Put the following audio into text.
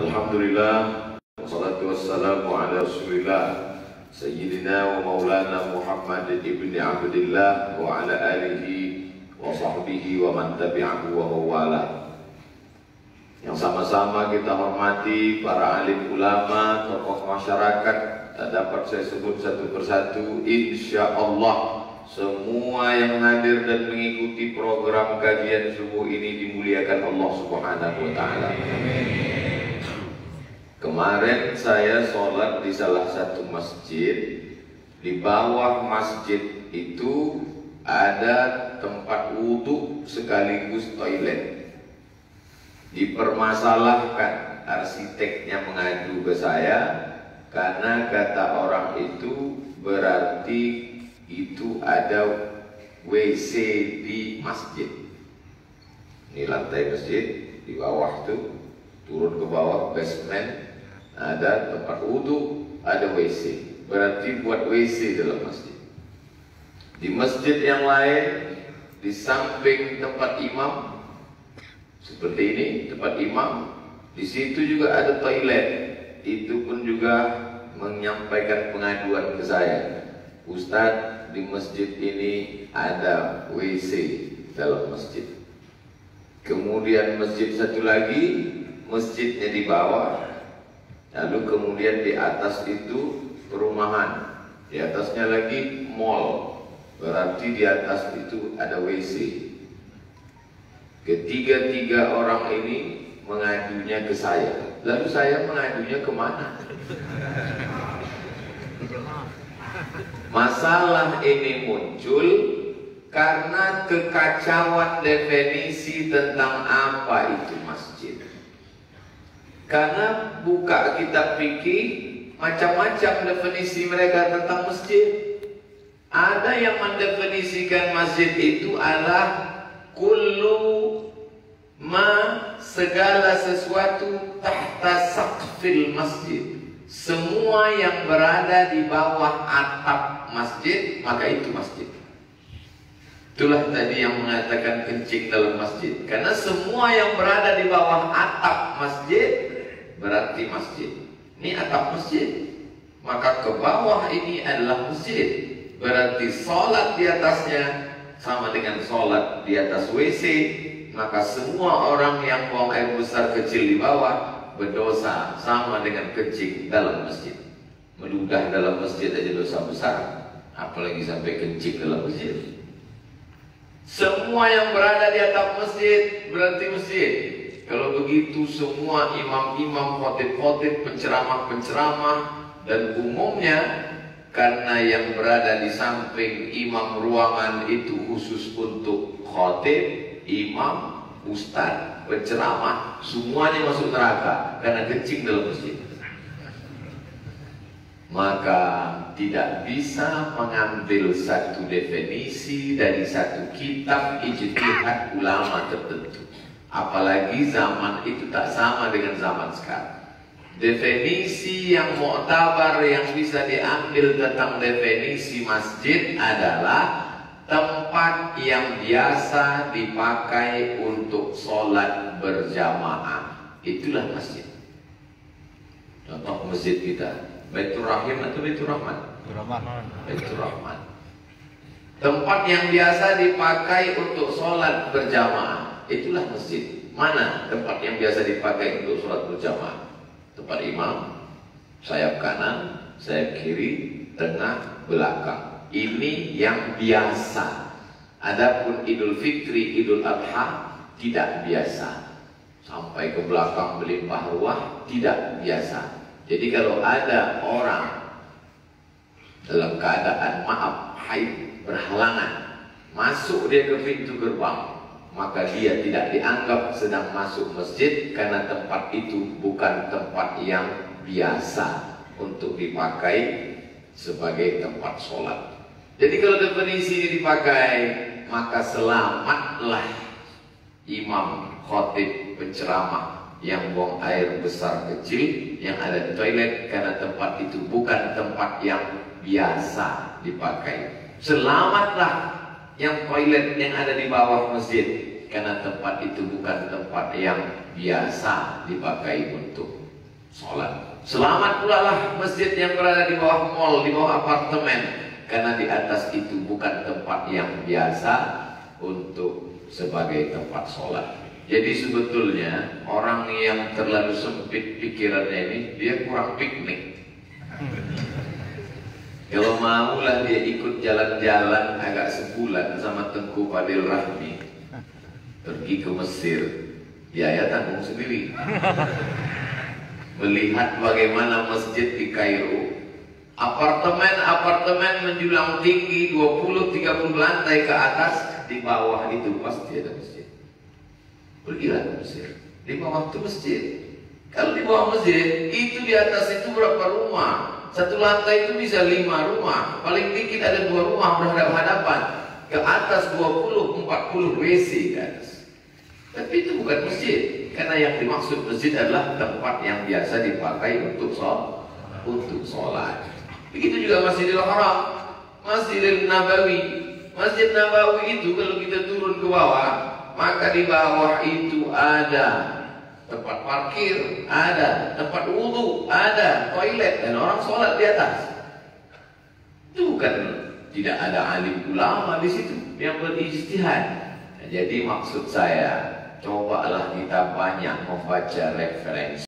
Alhamdulillah, wassalatu wassalamu ala rasulillah Sayyidina wa maulana Muhammad ibn Abdillah wa ala alihi wa sahbihi wa man tabi'ahu wa mawala. Yang sama-sama kita hormati para alim ulama, tokoh masyarakat. Tak dapat saya sebut satu persatu. Insya Allah semua yang hadir dan mengikuti program kajian subuh ini dimuliakan Allah Subhanahu wa Ta'ala. Kemarin saya sholat di salah satu masjid. Di bawah masjid itu ada tempat wudhu sekaligus toilet. Dipermasalahkan, arsiteknya mengadu ke saya karena kata orang itu berarti itu ada WC di masjid. Ini lantai masjid, di bawah tuh turun ke bawah basement ada tempat wudhu, ada WC. Berarti buat WC dalam masjid. Di masjid yang lain, di samping tempat imam seperti ini, tempat imam, di situ juga ada toilet. Itu pun juga menyampaikan pengaduan ke saya, Ustadz, di masjid ini ada WC dalam masjid. Kemudian masjid satu lagi, masjidnya di bawah, lalu kemudian di atas itu perumahan, di atasnya lagi mall, berarti di atas itu ada WC. Ketiga-tiga orang ini mengadunya ke saya. Lalu saya mengadunya kemana? Masalah ini muncul karena kekacauan definisi tentang apa itu masjid. Karena buka kitab fikih, macam-macam definisi mereka tentang masjid. Ada yang mendefinisikan masjid itu adalah kullu ma, segala sesuatu tahta saqfil masjid. Semua yang berada di bawah atap masjid, maka itu masjid. Itulah tadi yang mengatakan kencing dalam masjid. Karena semua yang berada di bawah atap masjid berarti masjid. Ini atap masjid, maka ke bawah ini adalah masjid. Berarti sholat di atasnya sama dengan sholat di atas WC. Maka semua orang yang buang air besar kecil di bawah berdosa sama dengan kencing dalam masjid. Meludah dalam masjid aja dosa besar, apalagi sampai kencing dalam masjid. Semua yang berada di atap masjid berarti masjid. Kalau begitu semua imam-imam, khotib-khotib, penceramah-penceramah, dan umumnya karena yang berada di samping imam ruangan itu khusus untuk khotib, imam, ustaz, penceramah, semuanya masuk neraka karena kencing dalam masjid. Maka tidak bisa mengambil satu definisi dari satu kitab ijtihad ulama tertentu. Apalagi zaman itu tak sama dengan zaman sekarang. Definisi yang mu'tabar yang bisa diambil tentang definisi masjid adalah tempat yang biasa dipakai untuk sholat berjamaah. Itulah masjid. Contoh masjid kita, Baitur Rahim atau Baitur Rahman? Baitur Rahman. Tempat yang biasa dipakai untuk sholat berjamaah. Itulah masjid. Mana tempat yang biasa dipakai untuk sholat berjamaah? Tempat imam, sayap kanan, sayap kiri, tengah, belakang. Ini yang biasa. Adapun Idul Fitri, Idul Adha tidak biasa. Sampai ke belakang melimpah ruah tidak biasa. Jadi kalau ada orang dalam keadaan haid, berhalangan, masuk dia ke pintu gerbang, maka dia tidak dianggap sedang masuk masjid karena tempat itu bukan tempat yang biasa untuk dipakai sebagai tempat sholat. Jadi kalau definisi ini dipakai, maka selamatlah imam, khotib, penceramah yang buang air besar kecil yang ada di toilet karena tempat itu bukan tempat yang biasa dipakai. Selamatlah yang toilet yang ada di bawah masjid karena tempat itu bukan tempat yang biasa dipakai untuk sholat. Selamat pula lah masjid yang berada di bawah mall, di bawah apartemen, karena di atas itu bukan tempat yang biasa untuk sebagai tempat sholat. Jadi sebetulnya orang yang terlalu sempit pikirannya ini, dia kurang piknik. Kalau maulah dia ikut jalan-jalan agak sebulan sama Tengku Fadil Rahmi, pergi ke Mesir, biaya tanggung sendiri. Melihat bagaimana masjid di Kairo, apartemen menjulang tinggi 20-30 lantai ke atas, di bawah itu pasti ada masjid. Pergilah ke Mesir, di bawah itu masjid. Kalau di bawah masjid, itu di atas itu berapa rumah? Satu lantai itu bisa 5 rumah, paling dikit ada 2 rumah berhadapan-hadapan. Ke atas 20-40 WC ke atas. Tapi itu bukan masjid, karena yang dimaksud masjid adalah tempat yang biasa dipakai untuk sholat. Begitu juga Masjidil Haram, Masjidil Nabawi. Masjid Nabawi itu kalau kita turun ke bawah, maka di bawah itu ada tempat parkir, ada tempat wudhu, ada toilet, dan orang sholat di atas. Itu bukan tidak ada alim ulama di situ yang berijtihad. Nah, jadi maksud saya, cobalah kita banyak membaca referensi.